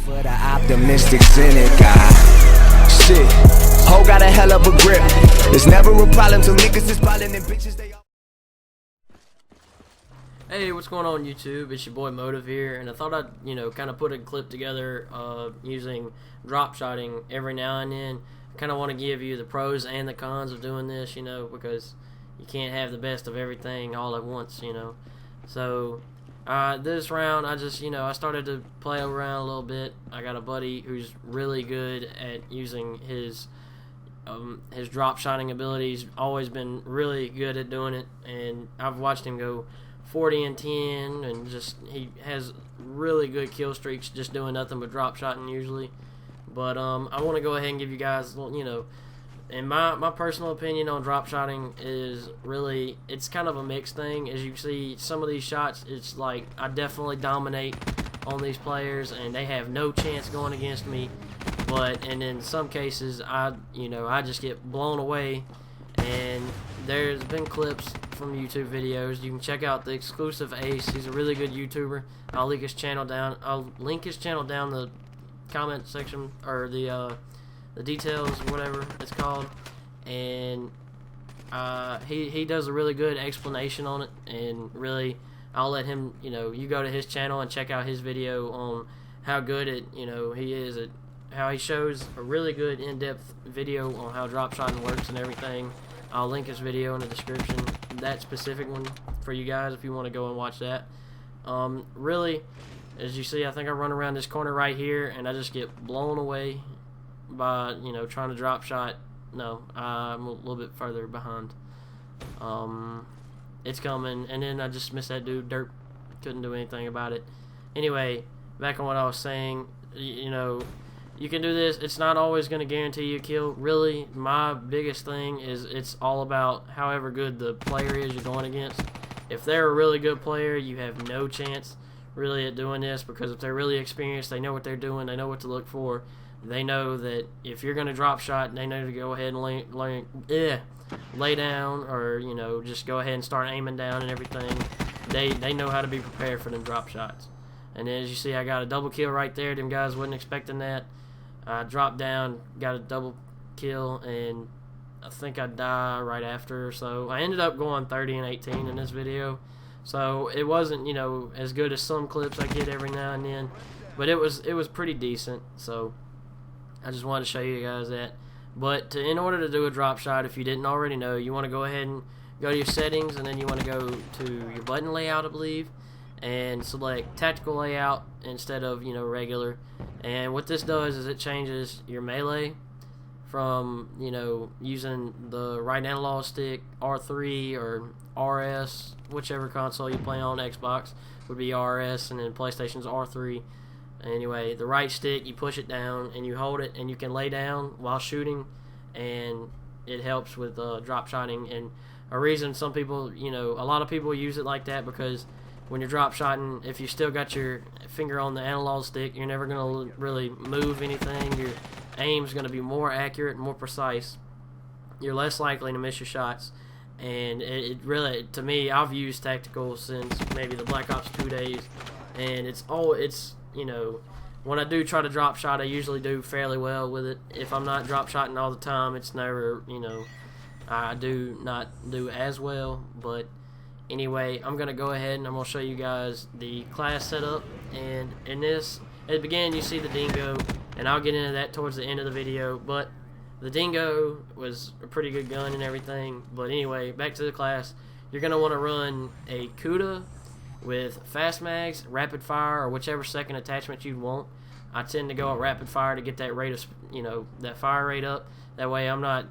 For the optimistic cynic, shit. Ho got a hell of a grip. It's never a problem till niggas is piling and bitches they all. Hey, what's going on YouTube? It's your boy Motive here, and I thought I'd, kind of put a clip together using drop shotting every now and then. Kind of want to give you the pros and the cons of doing this, because you can't have the best of everything all at once, So, this round, I just, I started to play around a little bit. I got a buddy who's really good at using his drop shotting abilities. Always been really good at doing it, and I've watched him go 40 and 10, and just he has really good kill streaks just doing nothing but drop shotting usually. But I want to go ahead and give you guys, and my personal opinion on drop shotting is really, it's kind of a mixed thing. As you see, some of these shots, it's like I definitely dominate on these players and they have no chance going against me. And in some cases, I just get blown away. And there's been clips from YouTube videos. You can check out TheXclusiveAce. He's a really good YouTuber. I'll link his channel down. The comment section, or the details, whatever it's called. And he does a really good explanation on it. And really, I'll let him. You go to his channel and check out his video on how good he is at. How he shows a really good in-depth video on how drop shotting works and everything. I'll link his video in the description, that specific one, for you guys if you want to go and watch that. Really, as you see, I think I run around this corner right here and I just get blown away by, trying to drop shot. No, I'm a little bit further behind. It's coming, and then I just missed that dude. Dirt. Couldn't do anything about it. Anyway, back on what I was saying, you can do this. It's not always going to guarantee you a kill. Really, my biggest thing is it's all about however good the player is you're going against. If they're a really good player, you have no chance really at doing this, because if they're really experienced, they know what they're doing, they know what to look for. They know that if you're going to drop shot, they know to go ahead and lay down, or just go ahead and start aiming down and everything. They know how to be prepared for them drop shots. And as you see, I got a double kill right there. Them guys wasn't expecting that. I dropped down, got a double kill, and I think I died right after. So I ended up going 30 and 18 in this video. So it wasn't, as good as some clips I get every now and then, but it was pretty decent. So I just wanted to show you guys that. But in order to do a drop shot, if you didn't already know, you want to go ahead and go to your settings, and then you want to go to your button layout, I believe, and select tactical layout instead of regular. And what this does is it changes your melee from using the right analog stick, R3 or RS, whichever console you play on. Xbox would be RS, and then PlayStation's R3. Anyway, the right stick, you push it down and you hold it, and you can lay down while shooting, and it helps with drop shotting. And a reason some people, a lot of people use it like that, because when you're drop shotting, if you still got your finger on the analog stick, you're never going to really move anything. Your aim's going to be more accurate and more precise. You're less likely to miss your shots. And it really, to me, I've used tactical since maybe the Black Ops 2 days. And when I do try to drop shot, I usually do fairly well with it. If I'm not drop shotting all the time, it's never, I do not do as well. But anyway, I'm going to go ahead and I'm going to show you guys the class setup. And in this, at the beginning, you see the Dingo, and I'll get into that towards the end of the video. But the Dingo was a pretty good gun and everything. But anyway, back to the class. You're going to want to run a Kuda with fast mags, rapid fire, or whichever second attachment you'd want. I tend to go at rapid fire to get that rate of, that fire rate up. That way I'm not,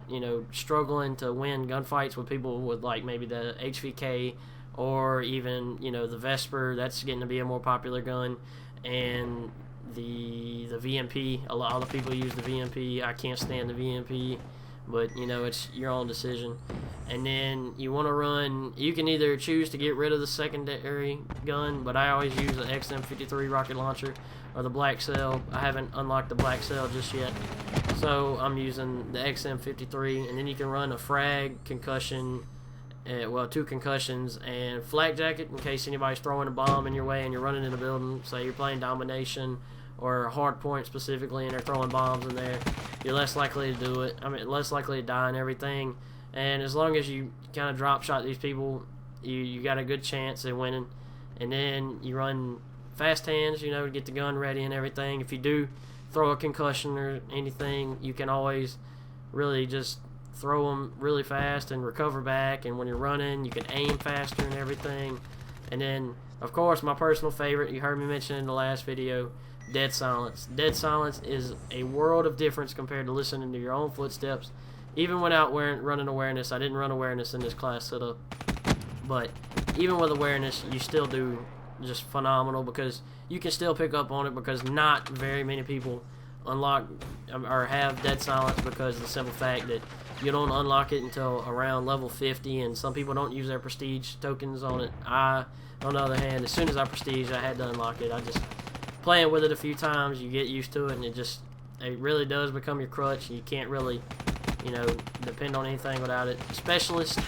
struggling to win gunfights with people with like maybe the HVK or even, the Vesper. That's getting to be a more popular gun. And the VMP, a lot of people use the VMP. I can't stand the VMP, but it's your own decision. And then you want to run, you can either choose to get rid of the secondary gun, but I always use the XM53 rocket launcher or the Black Cell. I haven't unlocked the Black Cell just yet, so I'm using the XM53. And then you can run a frag, concussion, well, 2 concussions, and flak jacket in case anybody's throwing a bomb in your way and you're running in a building. Say you're playing domination or hard point specifically, and they're throwing bombs in there, you're less likely to do it. I mean, less likely to die and everything. And as long as you kind of drop shot these people, you got a good chance at winning. And then you run fast hands, you know, to get the gun ready and everything. If you do throw a concussion or anything, you can always really just throw them really fast and recover back. And when you're running, you can aim faster and everything. And then, of course, my personal favorite, you heard me mention in the last video, dead silence. Dead silence is a world of difference compared to listening to your own footsteps. Even without running awareness, I didn't run awareness in this class setup, but even with awareness, you still do just phenomenal, because you can still pick up on it, because not very many people unlock or have dead silence, because of the simple fact that you don't unlock it until around level 50, and some people don't use their prestige tokens on it. I, on the other hand, as soon as I prestige, I had to unlock it. I just playing with it a few times, you get used to it, and it really does become your crutch. You can't really, you know, depend on anything without it. Specialist,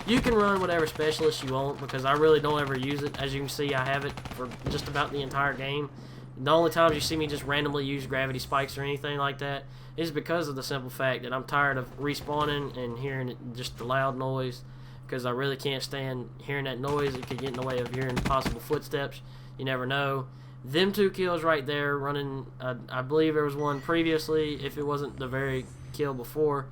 you can run whatever specialist you want, because I really don't ever use it. As you can see, I have it for just about the entire game. The only times you see me just randomly use gravity spikes or anything like that is because of the simple fact that I'm tired of respawning and hearing just the loud noise, because I really can't stand hearing that noise. It could get in the way of hearing possible footsteps. You never know. Them 2 kills right there running, I believe there was one previously, if it wasn't the very kill before.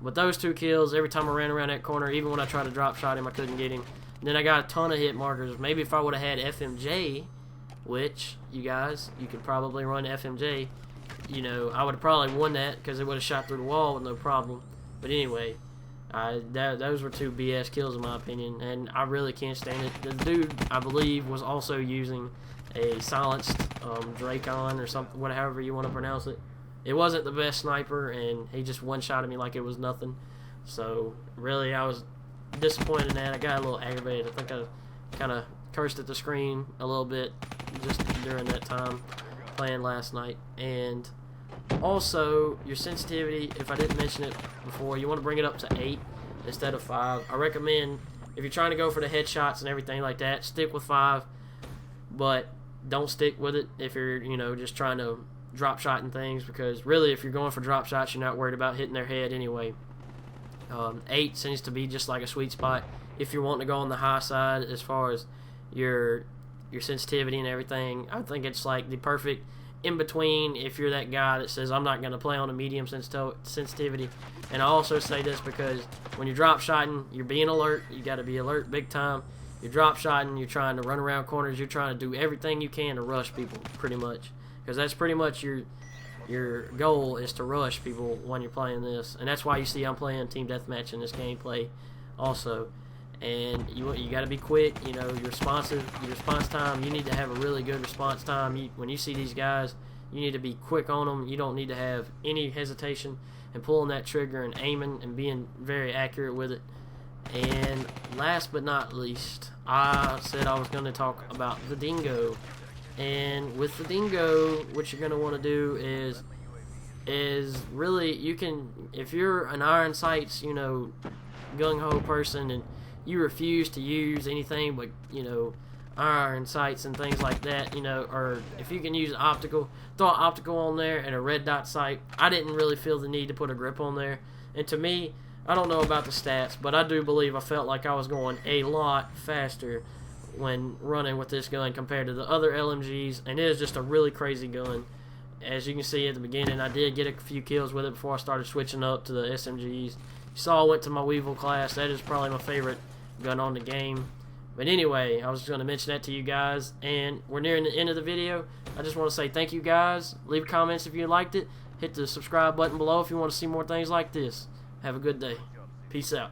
But those 2 kills, every time I ran around that corner, even when I tried to drop shot him, I couldn't get him. And then I got a ton of hit markers. Maybe if I would have had FMJ, which, you guys, you could probably run FMJ, you know, I would have probably won that, because it would have shot through the wall with no problem. But anyway, those were 2 BS kills in my opinion, and I really can't stand it. The dude, I believe, was also using a silenced Dracon or something, whatever you want to pronounce it. It wasn't the best sniper, and he just one-shotted me like it was nothing. So, really, I was disappointed in that. I got a little aggravated. I think I kind of cursed at the screen a little bit just during that time playing last night. And also, your sensitivity, if I didn't mention it before, you want to bring it up to 8 instead of 5. I recommend, if you're trying to go for the headshots and everything like that, stick with 5, but don't stick with it if you're, you know, just trying to drop shot and things, because really, if you're going for drop shots, you're not worried about hitting their head anyway. 8 seems to be just like a sweet spot if you're wanting to go on the high side as far as your sensitivity and everything. I think it's like the perfect in between if you're that guy that says I'm not going to play on a medium sensitivity. And I also say this because when you're drop shotting, you're being alert. You got to be alert big time. You're drop shotting, you're trying to run around corners, you're trying to do everything you can to rush people, pretty much, because that's pretty much your goal, is to rush people when you're playing this. And that's why you see I'm playing team deathmatch in this gameplay also. And you got to be quick. You know, your response time, you need to have a really good response time. When you see these guys, you need to be quick on them. You don't need to have any hesitation in pulling that trigger and aiming and being very accurate with it. And last but not least, I said I was going to talk about the dingo. And with the dingo, what you're going to want to do is really, you can, if you're an iron sights, you know, gung-ho person, and you refuse to use anything but, you know, iron sights and things like that, you know, or if you can use optical, throw an optical on there and a red dot sight. I didn't really feel the need to put a grip on there. And to me, I don't know about the stats, but I do believe I felt like I was going a lot faster when running with this gun compared to the other LMGs, and it is just a really crazy gun. As you can see at the beginning, I did get a few kills with it before I started switching up to the SMGs. You saw I went to my Weevil class. That is probably my favorite gun on the game. But anyway, I was just going to mention that to you guys, and we're nearing the end of the video. I just want to say thank you guys. Leave comments if you liked it. Hit the subscribe button below if you want to see more things like this. Have a good day. Peace out.